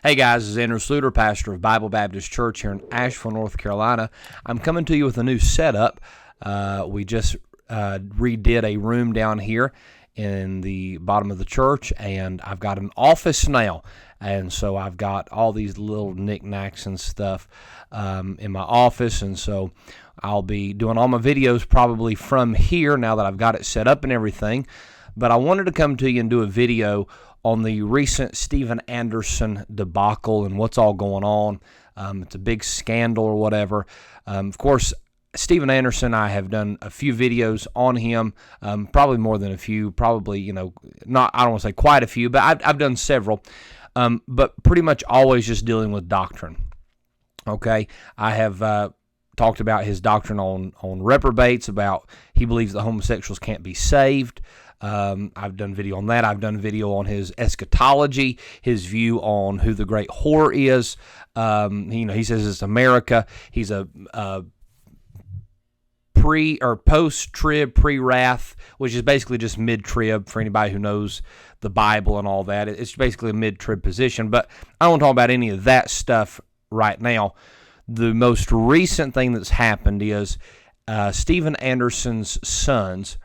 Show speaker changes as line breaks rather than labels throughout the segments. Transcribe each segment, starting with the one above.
Hey guys, this is Andrew Sluder, pastor of Bible Baptist Church here in Asheville, North Carolina. I'm coming to you with a new setup. We just redid a room down here in the bottom of the church, and I've got an office now. And so I've got all these little knickknacks and stuff in my office, and so I'll be doing all my videos probably from here now that I've got it set up and everything. But I wanted to come to you and do a video on the recent Steven Anderson debacle and what's all going on. It's a big scandal or whatever. Of course, Steven Anderson, I have done a few videos on him, probably more than a few, probably, not, I don't want to say quite a few, but I've done several, but pretty much always just dealing with doctrine. Okay, I have talked about his doctrine on reprobates, about he believes that homosexuals can't be saved. I've done video on that. I've done video on his eschatology, his view on who the great whore is. He says it's America. He's a pre or post-trib, pre-wrath, which is basically just mid-trib for anybody who knows the Bible and all that. It's basically a mid-trib position, but I don't want to talk about any of that stuff right now. The most recent thing that's happened is Steven Anderson's sons,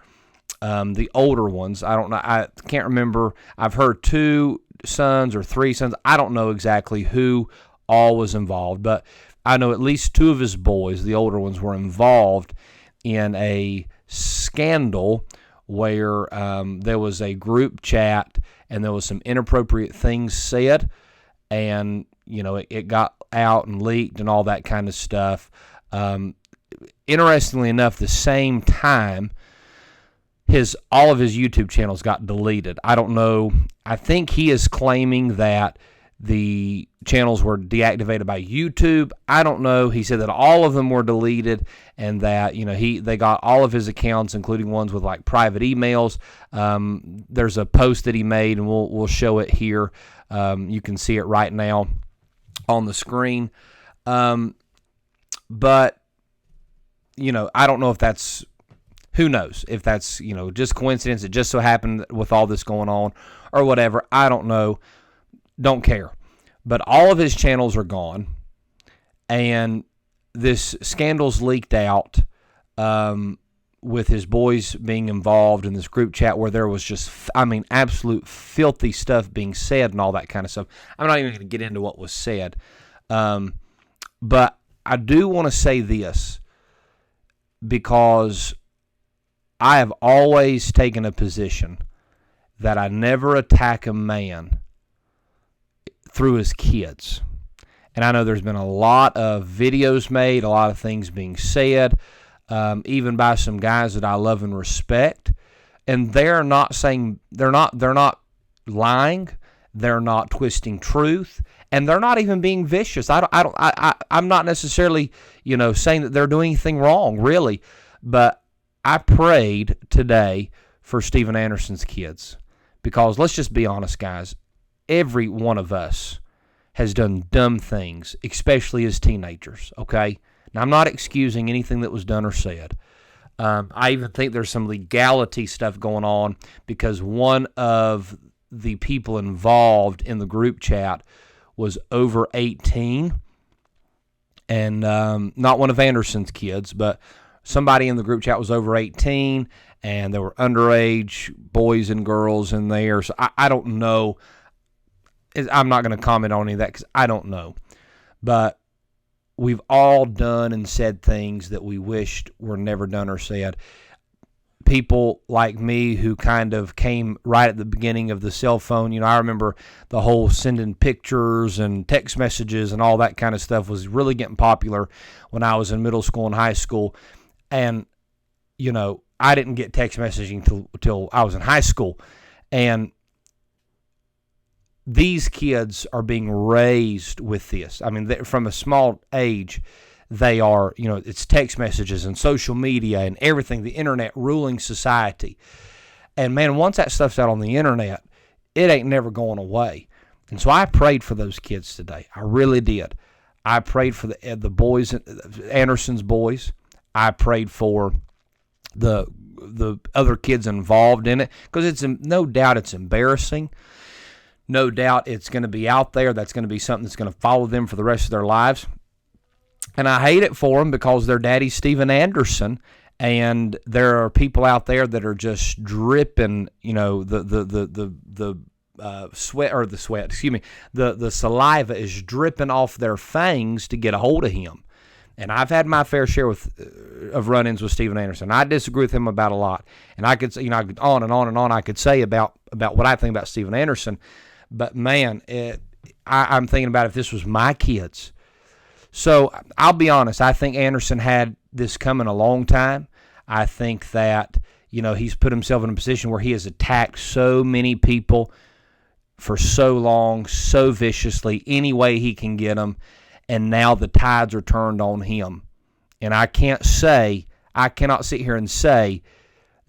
the older ones, I don't know, I can't remember, I've heard 2 sons or 3 sons, I don't know exactly who all was involved, but I know at least 2 of his boys, the older ones, were involved in a scandal where there was a group chat and there was some inappropriate things said, and it got out and leaked and all that kind of stuff. Interestingly enough, the same time, all of his YouTube channels got deleted. I don't know. I think he is claiming that the channels were deactivated by YouTube. I don't know. He said that all of them were deleted and that they got all of his accounts, including ones with like private emails. There's a post that he made, and we'll show it here. You can see it right now on the screen. But I don't know if that's. Who knows if that's, just coincidence. It just so happened with all this going on or whatever. I don't know. Don't care. But all of his channels are gone. And this scandal's leaked out with his boys being involved in this group chat where there was just, absolute filthy stuff being said and all that kind of stuff. I'm not even going to get into what was said. But I do want to say this because I have always taken a position that I never attack a man through his kids. And I know there's been a lot of videos made, a lot of things being said, even by some guys that I love and respect. And they're not saying, they're not lying, they're not twisting truth, and they're not even being vicious. I'm not necessarily, saying that they're doing anything wrong, really, but I prayed today for Steven Anderson's kids because let's just be honest, guys. Every one of us has done dumb things, especially as teenagers, okay? Now, I'm not excusing anything that was done or said. I even think there's some legality stuff going on because one of the people involved in the group chat was over 18, and not one of Anderson's kids, but somebody in the group chat was over 18, and there were underage boys and girls in there. So I don't know. I'm not going to comment on any of that because I don't know. But we've all done and said things that we wished were never done or said. People like me who kind of came right at the beginning of the cell phone. I remember the whole sending pictures and text messages and all that kind of stuff was really getting popular when I was in middle school and high school. And, I didn't get text messaging till I was in high school. And these kids are being raised with this. From a small age, they are, it's text messages and social media and everything, the internet ruling society. And, man, once that stuff's out on the internet, it ain't never going away. And so I prayed for those kids today. I really did. I prayed for the boys, Anderson's boys. I prayed for the other kids involved in it because no doubt it's embarrassing no doubt it's going to be out there. That's going to be something that's going to follow them for the rest of their lives. And I hate it for them because their daddy's Steven Anderson, and there are people out there that are just dripping, the saliva is dripping off their fangs to get a hold of him. And I've had my fair share of run-ins with Steven Anderson. I disagree with him about a lot, and I could, on and on and on I could say about what I think about Steven Anderson. But man, I'm thinking about if this was my kids. So I'll be honest. I think Anderson had this coming a long time. I think that he's put himself in a position where he has attacked so many people for so long, so viciously, any way he can get them. And now the tides are turned on him. And I cannot sit here and say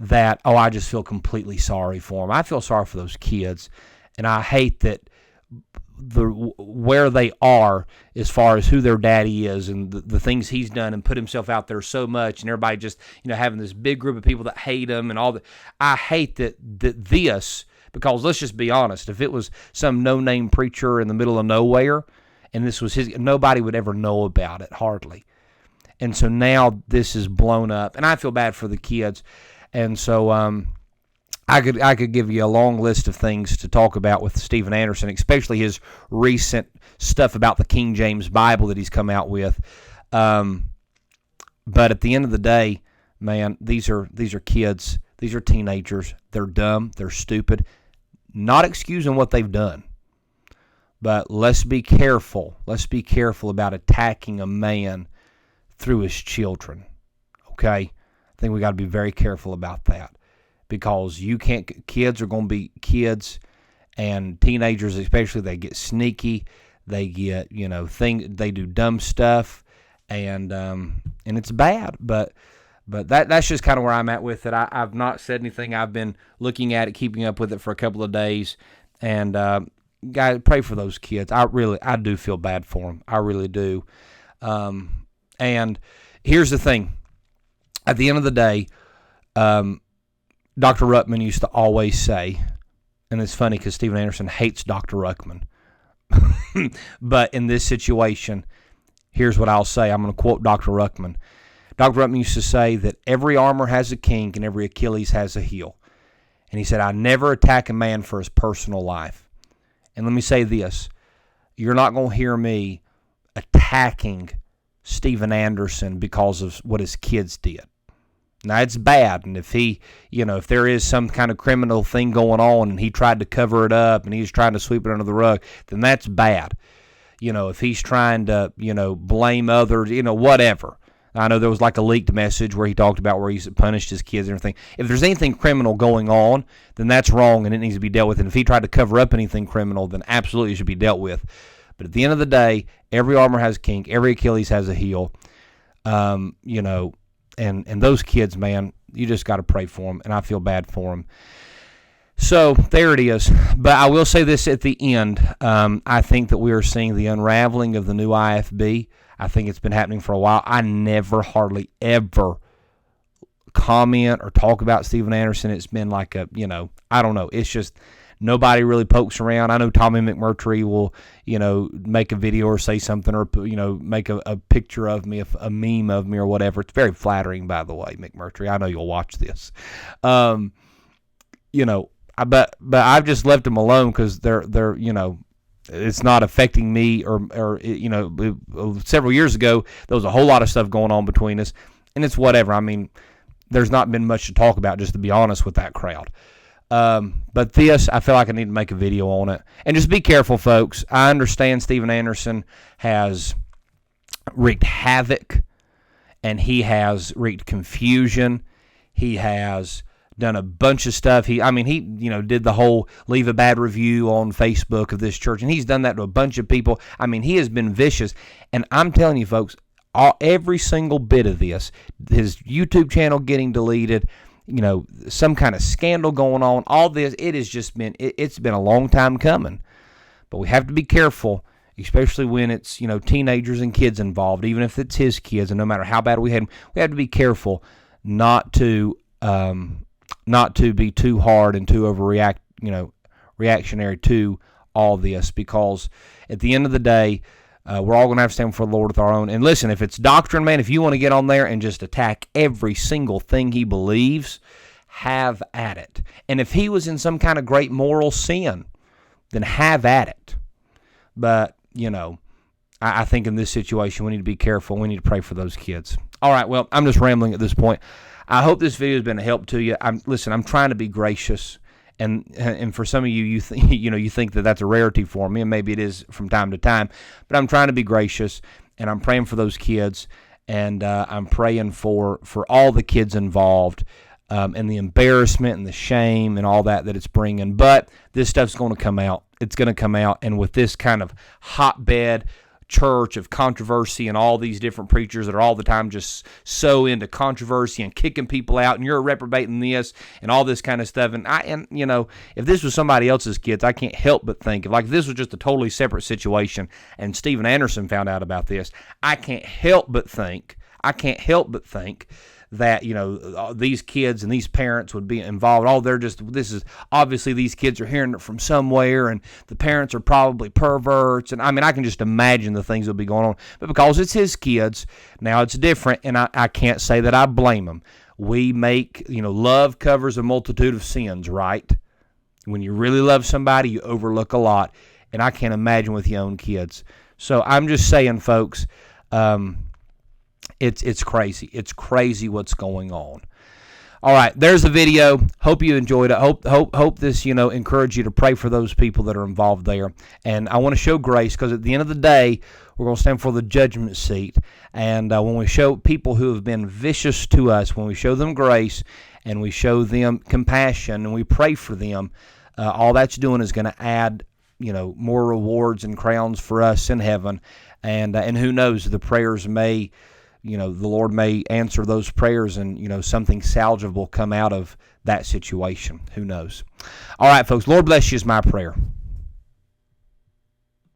that, I just feel completely sorry for him. I feel sorry for those kids. And I hate that where they are as far as who their daddy is and the things he's done and put himself out there so much, and everybody just, having this big group of people that hate him and all that. I hate that this, because let's just be honest, if it was some no-name preacher in the middle of nowhere, and this was nobody would ever know about it, hardly. And so now this is blown up, and I feel bad for the kids. And so I could give you a long list of things to talk about with Steven Anderson, especially his recent stuff about the King James Bible that he's come out with. But at the end of the day, man, these are kids. These are teenagers. They're dumb. They're stupid. Not excusing what they've done. But let's be careful. Let's be careful about attacking a man through his children. Okay? I think we got to be very careful about that, because kids are going to be kids, and teenagers especially, they get sneaky. They get, they do dumb stuff, and it's bad. But that's just kind of where I'm at with it. I've not said anything. I've been looking at it, keeping up with it for a couple of days, and guys, pray for those kids. I do feel bad for them. I really do. And here's the thing. At the end of the day, Dr. Ruckman used to always say, and it's funny because Steven Anderson hates Dr. Ruckman, but in this situation, here's what I'll say. I'm going to quote Dr. Ruckman. Dr. Ruckman used to say that every armor has a kink and every Achilles has a heel. And he said, I never attack a man for his personal life. And let me say this. You're not going to hear me attacking Steven Anderson because of what his kids did. Now, it's bad, and if if there is some kind of criminal thing going on and he tried to cover it up and he's trying to sweep it under the rug, then that's bad. If he's trying to, blame others, whatever. I know there was like a leaked message where he talked about where he's punished his kids and everything. If there's anything criminal going on, then that's wrong and it needs to be dealt with. And if he tried to cover up anything criminal, then absolutely it should be dealt with. But at the end of the day, every armor has a kink, every Achilles has a heel. And those kids, man, you just got to pray for them, and I feel bad for them. So there it is. But I will say this at the end. I think that we are seeing the unraveling of the new IFB. I think it's been happening for a while. I never, hardly ever comment or talk about Steven Anderson. It's been like I don't know. It's just nobody really pokes around. I know Tommy McMurtry will, make a video or say something or, make a picture of me, a meme of me or whatever. It's very flattering, by the way, McMurtry. I know you'll watch this. But I've just left them alone because they're it's not affecting me or several years ago, there was a whole lot of stuff going on between us, and it's whatever. I mean, there's not been much to talk about, just to be honest with that crowd. But this, I feel like I need to make a video on it. And just be careful, folks. I understand Steven Anderson has wreaked havoc, and he has wreaked confusion. He has done a bunch of stuff. He did the whole leave a bad review on Facebook of this church, and he's done that to a bunch of people. I mean, he has been vicious, and I'm telling you, folks, every single bit of this, his YouTube channel getting deleted, some kind of scandal going on, all this, it's been a long time coming. But we have to be careful, especially when it's, teenagers and kids involved, even if it's his kids, and no matter how bad we had them, we have to be careful not to be too hard and too reactionary to all this, because at the end of the day, we're all going to have to stand for the Lord with our own. And listen, if it's doctrine, man, if you want to get on there and just attack every single thing he believes, have at it. And if he was in some kind of great moral sin, then have at it. But, I think in this situation we need to be careful. We need to pray for those kids. All right, well, I'm just rambling at this point. I hope this video has been a help to you. I'm trying to be gracious. And for some of you, you think that that's a rarity for me, and maybe it is from time to time. But I'm trying to be gracious, and I'm praying for those kids, and I'm praying for all the kids involved, and the embarrassment and the shame and all that it's bringing. But this stuff's going to come out. It's going to come out, and with this kind of hotbed church of controversy and all these different preachers that are all the time just so into controversy and kicking people out, and you're a reprobate in this and all this kind of stuff. And if this was somebody else's kids, I can't help but think, if this was just a totally separate situation and Steven Anderson found out about this, I can't help but think that, these kids and these parents would be involved. This is obviously, these kids are hearing it from somewhere, and the parents are probably perverts. And I can just imagine the things that will be going on. But because it's his kids, now it's different, and I can't say that I blame him. We make, love covers a multitude of sins, right? When you really love somebody, you overlook a lot. And I can't imagine with your own kids. So I'm just saying, folks, it's crazy. It's crazy what's going on. All right, there's the video. Hope you enjoyed it. Hope this, encourage you to pray for those people that are involved there. And I want to show grace, because at the end of the day, we're going to stand for the judgment seat. And when we show people who have been vicious to us, when we show them grace and we show them compassion and we pray for them, all that's doing is going to add, more rewards and crowns for us in heaven. And who knows, the prayers may, the Lord may answer those prayers, and, something salvageable come out of that situation. Who knows? All right, folks, Lord bless you is my prayer.